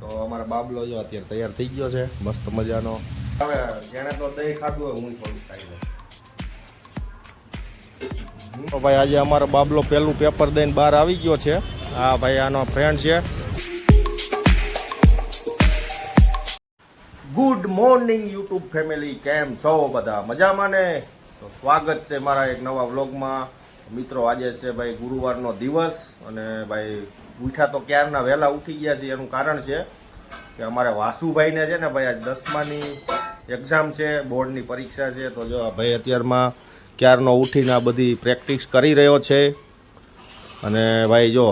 તો અમારા બાબલો જો અત્યારે તૈયાર થઈ ગયો છે મસ્ત મજાનો. હવે જેણે તો દહીં ખાધું હોય હું થોડું ખાઈ લઉં. તો ભાઈ આજે અમારો બાબલો પહેલું પેપર દઈને બહાર આવી ગયો છે. હા ભાઈ આનો ફ્રેન્ડ છે. ગુડ મોર્નિંગ યુટ્યુબ ફેમિલી, કેમ છો બધા? મજામાં ને? તો સ્વાગત છે મારા એક નવા વ્લોગમાં. મિત્રો આજે છે ભાઈ ગુરુવારનો દિવસ અને ભાઈ ઉઠ્યા તો ક્યારના વહેલા ઉઠી ગયા છે. એનું કારણ છે કે અમારે વાસુભાઈને છે ને ભાઈ આજ 10માની એક્ઝામ છે, બોર્ડની પરીક્ષા છે. તો જો ભાઈ અત્યારમાં ક્યારનો ઉઠીને આ બધી પ્રેક્ટિસ કરી રહ્યો છે અને ભાઈ જો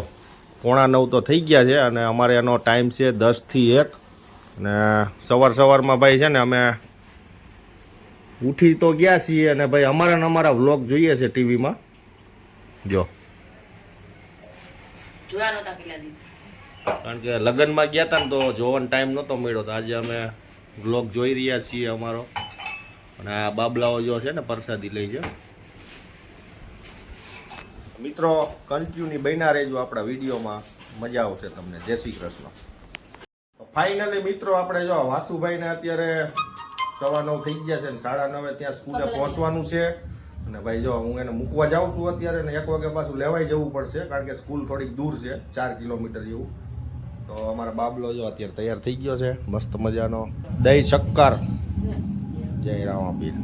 8:45 તો થઈ ગયા છે અને અમારે એનો ટાઈમ છે 10 થી 1 અને સવારમાં ભાઈ છે ને અમે ઉઠી તો ગયા છીએ અને ભાઈ અમારા વ્લોગ જોઈએ છે ટીવીમાં. જો કારણ કે લગ્નમાં ગયા હતા ને તો જોવાનો ટાઈમ નહોતો મળ્યો. તો આજે અમે વ્લોગ જોઈ રહ્યા છીએ અમારો. અને આ બાબલાઓ જો છે ને પ્રસાદી લઈ છે. મિત્રો કન્ટિન્યુ બન્યા રહેજો આપણા વિડીયોમાં, મજા આવશે તમને. જય શ્રી કૃષ્ણ. ફાઇનલી મિત્રો આપણે જો વાસુભાઈને અત્યારે 9:15 થઈ ગયા છે ને 9:30 ત્યાં સ્કૂલે પહોંચવાનું છે. અને ભાઈ જો હું એને મૂકવા જાઉં છું અત્યારે ને 1 વાગે પાછું લેવાઈ જવું પડશે કારણ કે સ્કૂલ થોડીક દૂર છે, 4 કિલોમીટર જેવું. તો અમારા બાબલો જો અત્યારે તૈયાર થઈ ગયો છે મસ્ત મજાનો. દહીં શક્કર જય રામાપીર.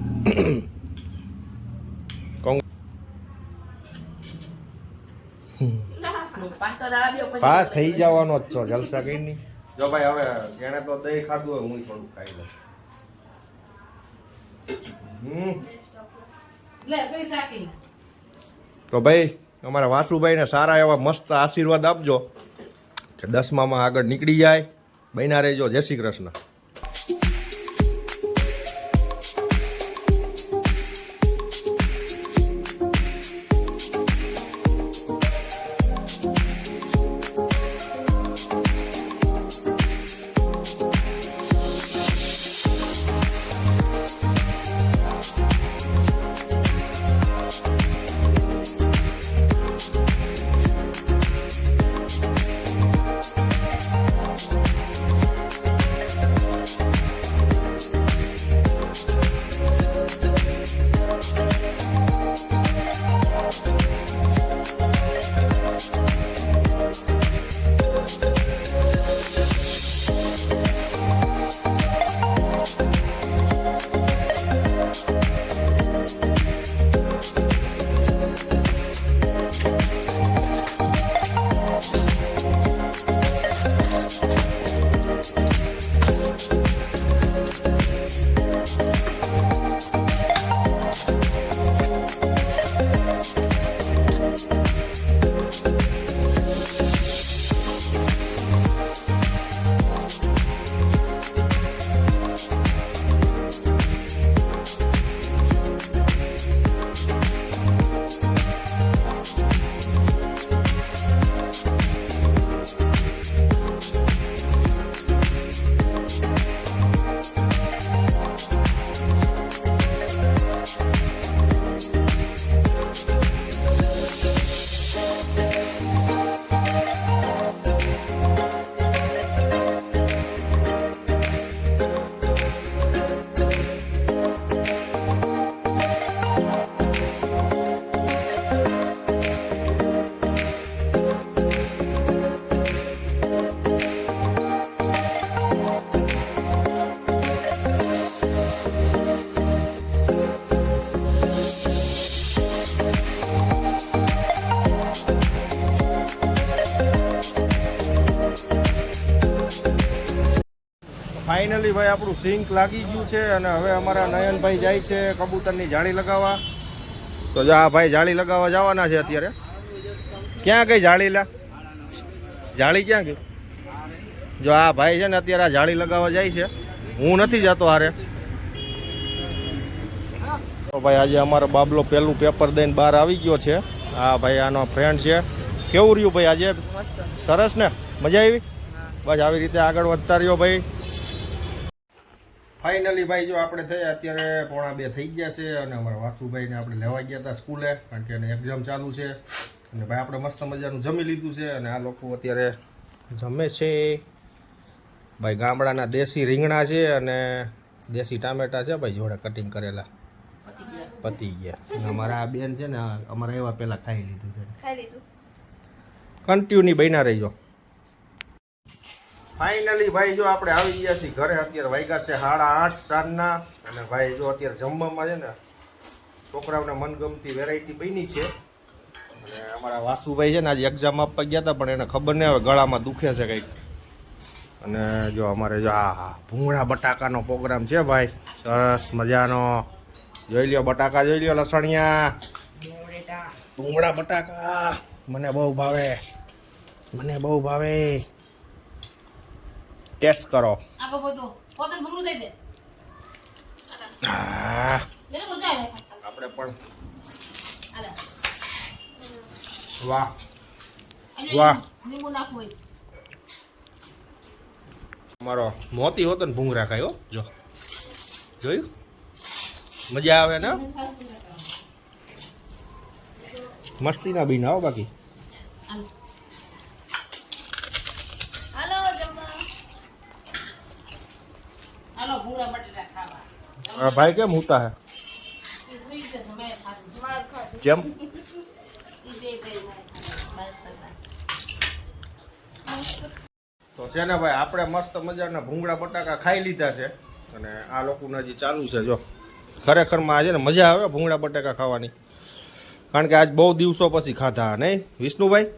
પાસ થઈ જવાનો જ છો, જલસા કઈ નહીં. જો ભાઈ હવે જેણે તો દહીં ખાધું હોય હું થોડું ખાઈ લઉં. તો ભાઈ અમારા વાસુભાઈને સારા એવા મસ્ત આશીર્વાદ આપજો કે 10મામાં આગળ નીકળી જાય. બન્યા રહેજો. જય શ્રી કૃષ્ણ. ફાઇનલી ભાઈ આપણું સિંક લાગી ગયું છે અને હવે અમારા નયનભાઈ જાય છે કબૂતરની જાળી લગાવવા. તો જો આ ભાઈ જાળી લગાવવા જવાના છે અત્યારે. ક્યાં ગઈ જાળી? જાળી ક્યાં ગઈ? જો આ ભાઈ છે ને અત્યારે આ જાળી લગાવવા જાય છે, હું નથી જતો હારે. તો ભાઈ આજે અમારો બાબલો પહેલું પેપર દઈને બહાર આવી ગયો છે. હા ભાઈ આનો ફ્રેન્ડ છે. કેવું રહ્યું ભાઈ આજે? સરસ ને? મજા આવી? બસ આવી રીતે આગળ વધતા રહ્યો ભાઈ. ફાઇનલી ભાઈ જો આપણે થયા અત્યારે 1:45 થઈ ગયા છે અને અમારા વાસુભાઈને આપણે લેવા ગયા હતા સ્કૂલે કારણ કે એને એક્ઝામ ચાલુ છે. અને ભાઈ આપણે મસ્ત મજાનું જમી લીધું છે અને આ લોકો અત્યારે જમે છે. ભાઈ ગામડાના દેશી રીંગણા છે અને દેશી ટામેટા છે ભાઈ જોડે કટિંગ કરેલા પતી ગયા. અમારા આ બેન છે ને અમારા એવા પેલા ખાઈ લીધું છે. કન્ટિન્યુ બન્યા રહીજો. ફાઇનલી ભાઈ જો આપણે આવી ગયા છીએ ઘરે. અત્યારે વાગ્યા છે 8:30 સાંજના. અને ભાઈ જો અત્યારે જમવામાં છે ને છોકરાઓને મનગમતી વેરાયટી બની છે. અને અમારા વાસુભાઈ છે ને આજે એક્ઝામ આપવા ગયા હતા પણ એને ખબર નહીં હવે ગળામાં દુખે છે કંઈક. અને જો અમારે જો આ ભૂંગળા બટાકાનો પ્રોગ્રામ છે ભાઈ. સરસ મજાનો. જોઈ લ્યો બટાકા, જોઈ લ્યો લસણિયા. ભૂંગળા બટાકા મને બહુ ભાવે, મને બહુ ભાવે. ટેસ્ટ કરો. આપણે પણ વાહ વાહ. મારો મોતી હોતો ને ભૂંગળા ખાયો. જો જોયું, મજા આવે ને. મસ્તી ના બી ના હો બાકી. ભાઈ કેમ હોતા હે જેમ તો છે ને ભાઈ આપણે મસ્ત મજાના ભૂંગળા બટાકા ખાઈ લીધા છે. અને આ લોકોને હજી ચાલુ છે. જો ખરેખરમાં આજે ને મજા આવે ભૂંગળા બટાકા ખાવાની. કારણ કે આજ બહુ દિવસો પછી ખાધા નહીં વિષ્ણુભાઈ?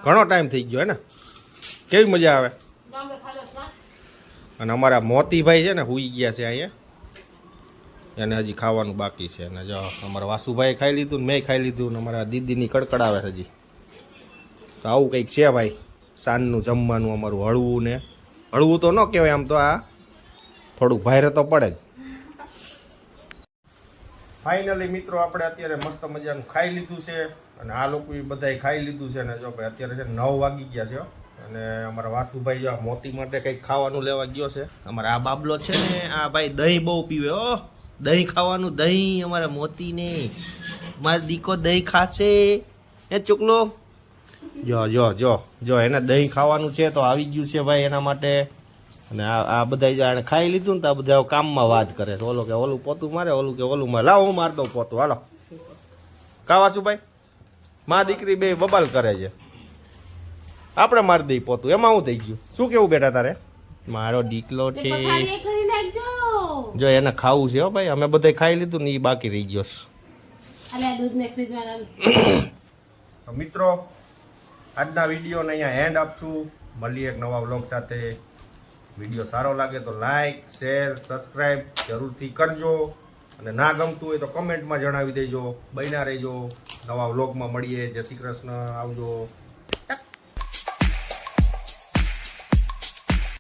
ઘણો ટાઈમ થઈ ગયો હે ને. કેવી મજા આવે. અને અમારા મોતીભાઈ છે ને હુઈ ગયા છે અહીંયા. એને હજી ખાવાનું બાકી છે. અને જો અમારા વાસુભાઈ ખાઈ લીધું ને મેં ખાઈ લીધું ને અમારા દીદીની કડકડાવે છે હજી. તો આવું કંઈક છે ભાઈ સાંજનું જમવાનું અમારું. હળવું ને હળવું તો ન કહેવાય આમ તો, આ થોડુંક ભારે તો પડે જ. ફાઇનલી મિત્રો આપણે અત્યારે મસ્ત મજાનું ખાઈ લીધું છે. અને આ લોકો બધાએ ખાઈ લીધું છે. ને જો ભાઈ અત્યારે છે 9 વાગી ગયા છે. અને અમારા વાસુભાઈ જો મોતી માટે કંઈક ખાવાનું લેવા ગયો છે. અમારા આ બાબલો છે ને આ ભાઈ દહીં બહુ પીવે. દહીં ખાવાનું, દહીં અમારા મોતીને. મારો દીકો દહીં ખાશે એ ચુકલો. જો જો જો જો એને દહીં ખાવાનું છે તો આવી ગયું છે ભાઈ એના માટે. અને આ બધા જો એને ખાઈ લીધું ને તો આ બધા કામમાં વાત કરે છે. ઓલો કે ઓલું પોતું મારે, ઓલું કે ઓલું મારે. લાવ હું મારી દઉં પોતું. હાલો કાવાસુભાઈ, મા દીકરી બે બબાલ કરે છે. આપણે મારી દઈ પોતું, એમાં હું થઈ ગયું. શું કેવું બેટા તારે? મારો દીકલો છે. જો એને ખાવું છે હો ભાઈ. અમે બધા ખાઈ લીધું ને એ બાકી રહી ગયો. તો મિત્રો આજના વિડીયોને અહીંયા એન્ડ આપશું. મળીએ એક નવા વ્લોગ સાથે. વિડીયો સારો લાગે તો લાઈક, શેર, સબસ્ક્રાઈબ જરૂરથી કરજો. અને ના ગમતું હોય તો કમેન્ટમાં જણાવી દેજો. બન્યા રહેજો. નવા વ્લોગમાં મળીએ. જય શ્રી કૃષ્ણ. આવજો.